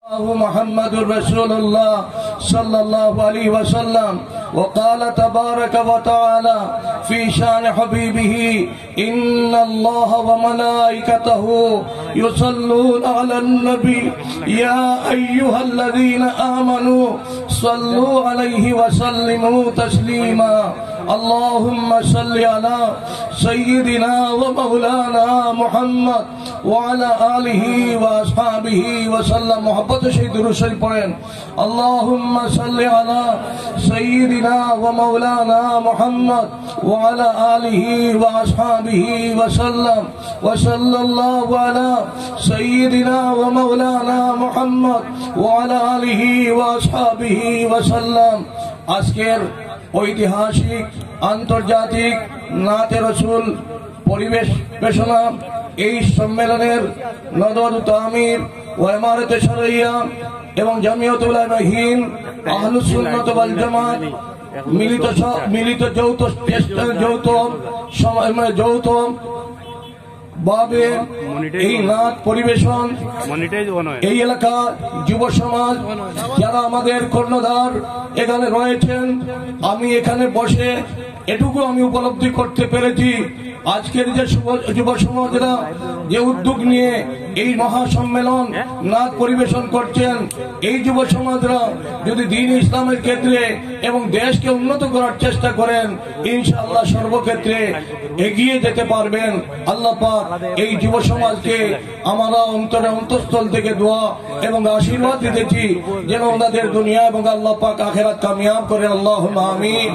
محمد رسول الله صلى الله عليه وسلم وقال تبارك وتعالى في شان حبيبه إن الله وملائكته يصلون على النبي يا أيها الذين آمنوا صلوا عليه وسلموا تسليما اللهم صل على سيدنا ومولانا محمد وعلى آله وأصحابه وسلم محبت شهيد رسول পড়েন اللهم صل على سيدنا ومولانا محمد وعلى آله وأصحابه وسلم وصلى الله على سيدنا ومولانا محمد وعلى آله وأصحابه وسلم আজকের ঐতিহাসিক আন্তর্জাতিক নাতে রসুল পরিবেশনা এই সম্মেলনের নদওয়াতুল আমির ওয়া ইমারতে শরঈয়া এবং জামিয়াতুল উলামা হিন্দ আহলুস সুন্নাত ওয়াল জামাত মিলিত যৌথ ভাবে এই নাত পরিবেশন এই এলাকা যুব সমাজ যারা আমাদের কর্ণধার এখানে রয়েছেন, আমি এখানে বসে এটুকু আমি উপলব্ধি করতে পেরেছি আজকের যে যুব সমাজরা যে উদ্যোগ নিয়ে এই মহাসম্মেলন নাচ পরিবেশন করছেন, এই যুব সমাজরা যদি দ্বীন ইসলামের ক্ষেত্রে এবং দেশকে উন্নত করার চেষ্টা করেন, ইনশাআল্লাহ সর্বক্ষেত্রে এগিয়ে যেতে পারবেন। আল্লাহ পাক এই যুব সমাজকে আমরা অন্তঃস্থল থেকে দোয়া এবং আশীর্বাদ দিতেছি যেন ওনাদের দুনিয়া এবং আল্লাহ পাক আখিরাত কামিয়াব করেন, আল্লাহুম্মা আমিন।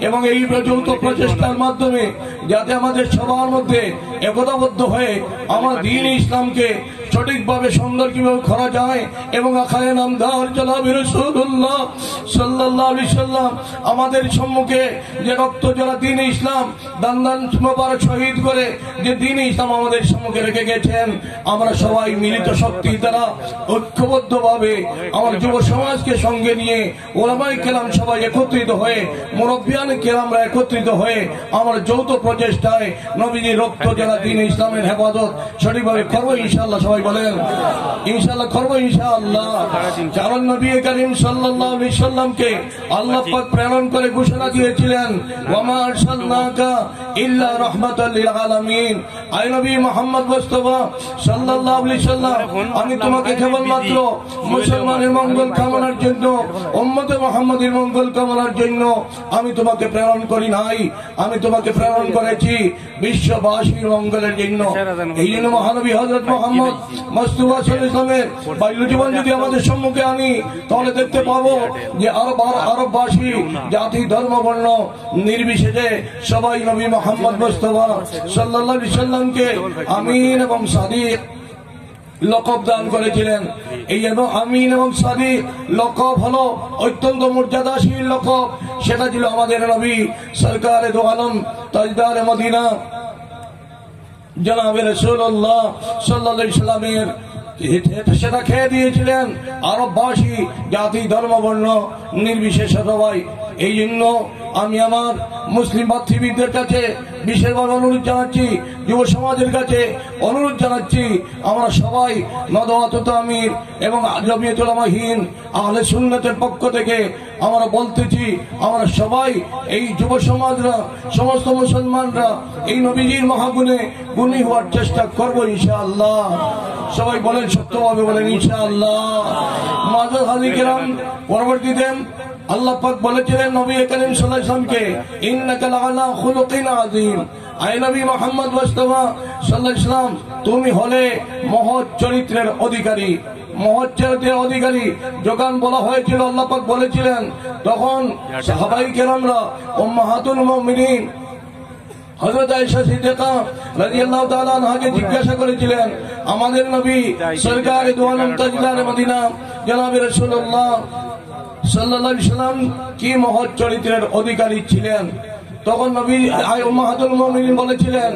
এবং এই যৌথ প্রচেষ্টার মাধ্যমে যাতে আমাদের সবার মধ্যে একতাবদ্ধ হয়ে আমার দ্বীন ইসলামকে সঠিকভাবে সুন্দর কিভাবে করা যায় এবং আখায়ে নামদার জনাব রাসূলুল্লাহ সাল্লাল্লাহু আলাইহি সাল্লাম আমাদের সম্মুখে যে রক্ত ঝরা দ্বীন ইসলাম দান মোবারক শহীদ করে যে দ্বীন ইসলাম আমাদের সম্মুখে রেখে গেছেন, আমরা সবাই মিলিত শক্তি দ্বারা ঐক্যবদ্ধভাবে আমার যুব সমাজকে সঙ্গে নিয়ে ওলামায়ে কেরাম সবাই একত্রিত হয়ে মুরব্বিয়ানে কেরামরা একত্রিত হয়ে আমার যৌথ প্রচেষ্টায় নবীজির রক্ত ঝরা দ্বীন ইসলামের হেফাজত সঠিকভাবে করবো ইনশাআল্লাহ। সবাই বলেন ইনশাআল্লাহ করবো ইনশাআল্লাহ। কারণ নবী করিম সাল্লাল্লাহু আলাইহি সাল্লামকে আল্লাহ পাক প্রেরণ করে ঘোষণা দিয়েছিলেন ওয়া মা আরসালনাকা ইল্লা রাহমাতাল লিল আলামিন। আয় নবী মুহাম্মদ মুস্তাফা সাল্লাল্লাহু আলাইহি সাল্লাম, আমি তোমাকে কেবলমাত্র মুসলমানের মঙ্গল কামনার জন্য, উম্মতে মুহাম্মাদের মঙ্গল কামনার জন্য আমি তোমাকে প্রেরণ করি নাই, আমি তোমাকে প্রেরণ করেছি বিশ্ববাসীর মঙ্গলের জন্য। এই জন্য মহানবী হযরত মুহাম্মদ মুস্তাফা সাল্লাল্লাহু আলাইহি ওয়াসাল্লামের বাল্য জীবন যদি আমাদের সম্মুখে আনি তাহলে দেখতে পাবো যে আরববাসী জাতি ধর্ম বর্ণ নির্বিশেষে সবাই নবী মুহাম্মদ মুস্তাফা সাল্লাল্লাহু আলাইহি ওয়াসাল্লামকে আমিন এবং সাদিক লকব দান করেছিলেন। এই আমিন এবং সাদিক লকব হলো অত্যন্ত মর্যাদাশীল লকব, সেটা ছিল আমাদের নবী সরকারে দো আলম তাজদারে মদিনা জনাবে রাসূলুল্লাহ সাল্লাল্লাহু আলাইহি ওয়াসাল্লামের সেটা খেয়ে দিয়েছিলেন আরববাসী জাতি ধর্ম বর্ণ নির্বিশেষে সবাই। এই জন্য আমি আমার মুসলিম ভাতৃবৃন্দের কাছে বিশেষভাবে অনুরোধ জানাচ্ছি, যুব সমাজের কাছে অনুরোধ জানাচ্ছি, আমরা সবাই নদওয়াতুল আমির এবং জামিয়াতুল উলামা হিন্দ আহলে সুন্নাতের পক্ষ থেকে আমরা বলতেছি, আমরা সবাই এই যুব সমাজরা সমস্ত মুসলমানরা এই নবীজির মহাগুণে গুণী হওয়ার চেষ্টা করবো ইনশাআল্লাহ। সবাই বলেন সত্যভাবে বলেন ইনশাআল্লাহ। মাজার হাজী কেরাম পরবর্তীতে আল্লাহ পাক বলেছিলেন নবী করিম সাল্লাল্লাহু আলাইহি ওয়াসাল্লামকে ইন্নাকা লাআলা খুলুকিন আযীম। আয় নবী মুহাম্মদ মুস্তাফা সাল্লাল্লাহু আলাইহি ওয়াসাল্লাম, তুমি হলে মহৎ চরিত্রের অধিকারী, মহৎ চরিত্রের অধিকারী। যখন বলা হয়েছিল আল্লাহ পাক বলেছিলেন, তখন সাহাবায়ে কেরামরা উম্মাহাতুল মুমিনিন হযরত আয়েশা সিদ্দিকা রাদিয়াল্লাহু তাআলা আনহাকে জিজ্ঞাসা করেছিলেন, আমাদের নবী সরকারে দো আলম তাজদারে মদিনা জনাবে রাসূলুল্লাহ সাল্লাল্লাহু আলাইহি ওয়াসাল্লাম কি মহৎ চরিত্রের অধিকারী ছিলেন? তখন নবী উম্মাহাতুল মুমিনিন বলেছিলেন,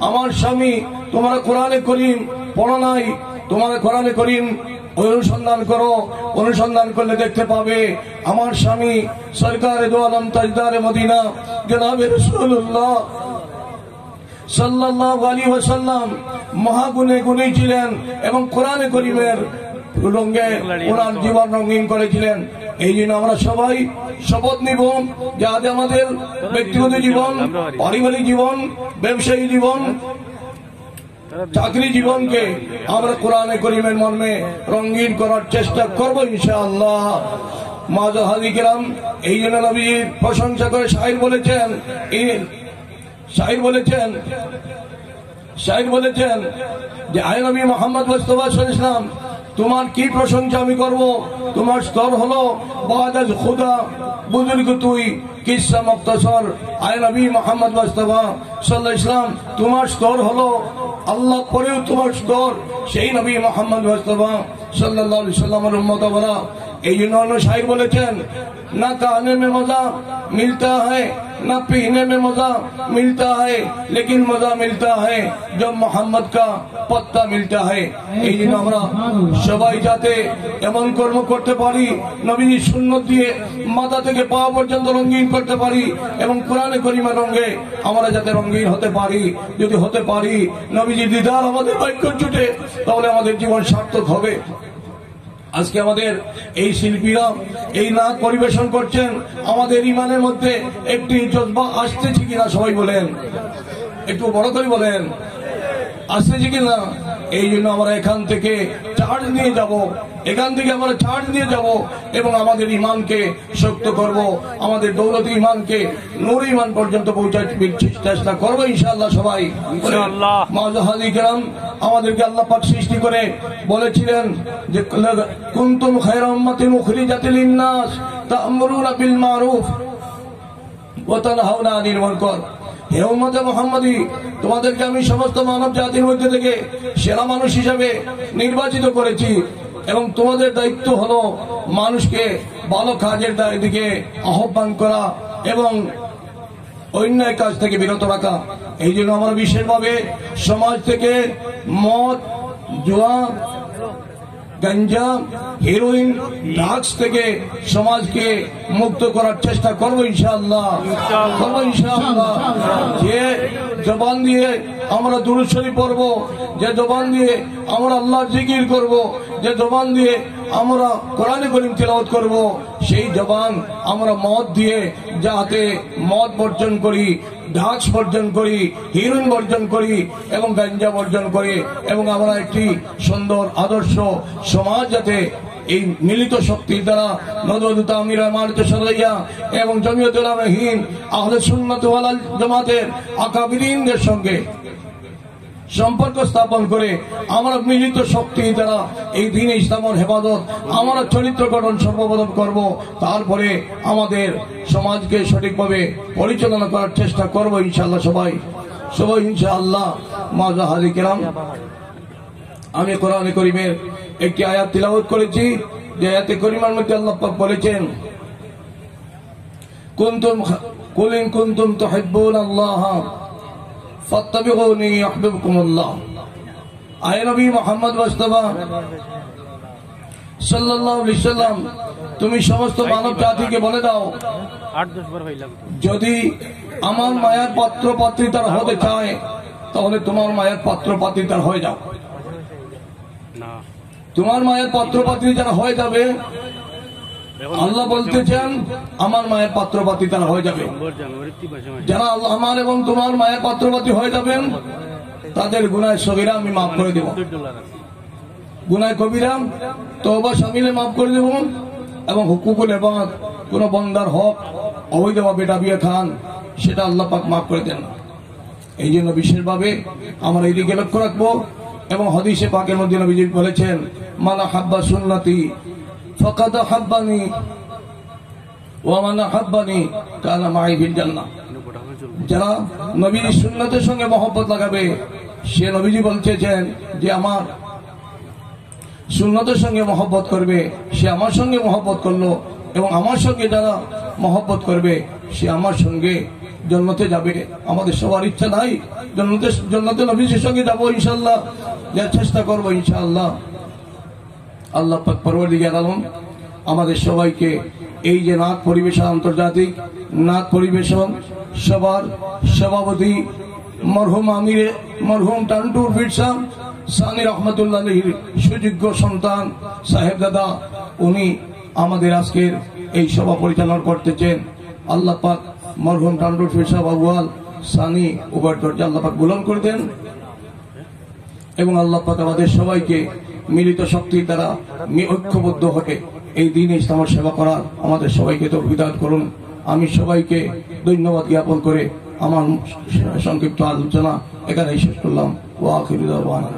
আমার স্বামী তোমরা কোরআনে করিম পড়ো নাই, তোমরা কোরআনে করিম অনুসন্ধান করো, অনুসন্ধান করলে দেখতে পাবে আমার স্বামী সরকারে দো আলম তাজদারে মদিনা জনাবে রাসূলুল্লাহ সাল্লাল্লাহু আলাইহি ওয়াসাল্লাম মহাগুণে গুণী ছিলেন এবং কোরআনে করিমের রঙে ওনার জীবন রঙিন করেছিলেন। এই জন্য আমরা সবাই শপথ নিব যে আজ আমাদের ব্যক্তিগত জীবন, পারিবারিক জীবন, ব্যবসায়ী জীবন, চাকরি জীবনকে আমরা কোরআনে করিমের মর্মে রঙিন করার চেষ্টা করবো ইনশাআল্লাহ। মাযা হাজি কিরাম, এই জন্য নবীর প্রশংসা করে শাইর বলেছেন যে আয় নবী মুহাম্মদ মুস্তাফা সাল্লাল্লাহু আলাইহি ওয়াসাল্লাম, তোমার কি প্রশংসা আমি করব? তোমার স্তর হলো বাদাজ খুদা বুজুর্গ তুই কিসা মুক্তাসর। আয় নবী মুহাম্মদ মুস্তাফা সাল্লাল্লাহু আলাইহি ওয়াসাল্লাম, তোমার স্তর হলো আল্লাহ পরেও তোমার স্তর সেই নবী মুহাম্মদ মুস্তাফা সাল্লাল্লাহু আলাইহি ওয়াসাল্লামের উম্মত আমরা। এই জন্য শাইর বলেছেন, না খানে में मजा मिलता है ना पीने में मजा मिलता है, लेकिन मजा मिलता है जब मोहम्मद का पत्ता मिलता है। এই জন্য আমরা সবাই যাতে এমন কর্ম করতে পারি, নবীর সুন্নাত দিয়ে মাথা থেকে পা পর্যন্ত রঙিন করতে পারি এবং কোরআনে কারীমের রঙে আমরা যাতে রঙিন হতে পারি। যদি হতে পারি, নবীজির দিদার আমাদের ভাগ্য জুটে, তাহলে আমাদের জীবন সার্থক হবে। আজকে আমাদের এই শিল্পীরা এই নাচ পরিবেশন করছেন, আমাদের ইমানের মধ্যে একটি জজবা আসতেছে কিনা সবাই বলেন, একটু বড় করে বলেন, আসতেছে কিনা? এই জন্য আমরা এখান থেকে চার্জ নিয়ে যাব এবং আমাদের ইমানকে শক্ত করব, আমাদের দৌলতি ইমানকে নূর ইমান পর্যন্ত পৌঁছাতে চেষ্টা করবো ইনশাআল্লাহ সবাই। মাযা হাজি কিরাম, আমাদেরকে আল্লাহ পাক সৃষ্টি করে বলেছিলেন যে কুনতুম খায়রা উম্মাতিন উখরিজাত লিন-নাস তা'মুরুনা বিল মারুফ ওয়া তানহাউনা আনিল মুনকার। হে উম্মতে মুহাম্মাদি, তোমাদেরকে আমি সমস্ত মানব জাতির মধ্যে থেকে সেরা মানুষ হিসেবে নির্বাচিত করেছি এবং তোমাদের দায়িত্ব হলো মানুষকে ভালো কাজের দিকে আহ্বান করা এবং অন্যায় কাজ থেকে বিরত রাখা। এই জন্য আমরা বিশেষভাবে সমাজ থেকে মদ, জুয়া, গাঞ্জা, হেরোইন, ড্রাগস থেকে সমাজকে মুক্ত করার চেষ্টা করবো ইনশাআল্লাহ। যে জবান দিয়ে আমরা দুরূদ শরীফ পড়বো, যে জবান দিয়ে আমরা আল্লাহর জিকির করব, যে জবান দিয়ে আমরা কোরআনে কারীম তেলাওয়াত করব, সেই জবান আমরা মদ দিয়ে যাতে মদ বর্জন করি, ড্রাগস বর্জন করি, হিরোইন বর্জন করি এবং গাঞ্জা বর্জন করি এবং আমরা একটি সুন্দর আদর্শ সমাজ যাতে এই মিলিত শক্তির দ্বারা নদওয়াত আমিরা মারতে সরাইয়া এবং জমিয়তুল উলামা হিন্দ আহলে সুন্নাত ওয়াল জামাতের আকাবিরিনদের সঙ্গে সম্পর্ক স্থাপন করে আমরা মিলিত শক্তি দ্বারা এই দ্বীন ইসলামের হেফাজত, আমরা চরিত্র গঠন সর্বপ্রথম করব, তারপরে আমাদের সমাজকে সঠিকভাবে পরিচালনা করার চেষ্টা করব ইনশাআল্লাহ সবাই ইনশাআল্লাহ। মাযা হাজি কিরাম, আমি কোরআনে কারীমের একটি আয়াত তিলাওয়াত করেছি, যে আয়াতে কারীমার মধ্যে আল্লাহ পাক বলেছেন, কুল ইন কুনতুম তুহিব্বুনাল্লাহ ফাত্তাবিউনি ইউহিব্বুকুমুল্লাহ। আয় নবী মুহাম্মদ মুস্তাফা সাল্লাল্লাহু আলাইহি ওয়াসাল্লাম, তুমি সমস্ত মানব জাতিকে বলে দাও, যদি আমার মায়ার পাত্র পাত্রী তারা হতে চায়, তাহলে তোমার মায়ের পাত্র পাত্রী তারা হয়ে যাও। তোমার মায়ের পাত্র পাত্রী যারা হয়ে যাবে, আল্লাহ বলতেছেন আমার মায়ের পাত্র পাত্রী তারা হয়ে যাবে। যারা আমার এবং তোমার মায়ের পাত্র পাত্রী হয়ে যাবেন, তাদের গুনাহ সগীরা আমি মাফ করে দেব, গুনাহ কবিরা তওবা শামিলে মাফ করে দেব এবং হুকুকুল ইবাদ, কোন বান্দার হক অবৈধভাবে দাবিয়ে খান, সেটা আল্লাহ পাক মাফ করে দেন। এই জন্য বিশেষভাবে আমরা এইদিকে লক্ষ্য রাখবো এবং হাদিসে পাকের মধ্যে নবীজি বলেছেন, মান আহাব্বা সুন্নতি ফাকাদ আহাব্বানি ওয়া মান আহাব্বানি কানা মাই ফিল জান্নাহ। যারা নবীর সুন্নতের সঙ্গে মহব্বত লাগাবে, সে নবীজি বলতেছেন যে আমার সুন্নতের সঙ্গে মহব্বত করবে, সে আমার সঙ্গে মহব্বত করলো এবং আমার সঙ্গে যারা মহব্বত করবে, সে আমার সঙ্গে জান্নাতে যাবে। আমাদের সবার ইচ্ছা নাই জান্নাতে নবীর সঙ্গে যাবো ইনশাআল্লাহ, যার চেষ্টা করবো ইনশাআল্লাহ। আল্লাহ পাক পরওয়ারদিগার আলম আমাদের সবাইকে এই যে নাচ পরিবেশন, আন্তর্জাতিক নাচ পরিবেশন সবার সভাপতি মরহুম আমির মরহুম টান্টুর বিরসা সানি রহমতুল্লাহির সুযোগ্য সন্তান সাহেব দাদা, উনি আমাদের আজকের এই সভা পরিচালনা করতেছেন। আল্লাহ পাক মরহুম টান্ডুর পেশাব আবুয়াল সানি উভয় দরজা আল্লাহ পাক বুলন্দ করে দেন এবং আল্লাহ পাক আমাদের সবাইকে মিলিত শক্তির দ্বারা ঐক্যবদ্ধ হয়ে এই দিন ইসলামের সেবা করার আমাদের সবাইকে তৌফিক দান করুন। আমি সবাইকে ধন্যবাদ জ্ঞাপন করে আমার সংক্ষিপ্ত আলোচনা এখানেই শেষ করলাম। ওয়া আখিরু দাওয়ানা।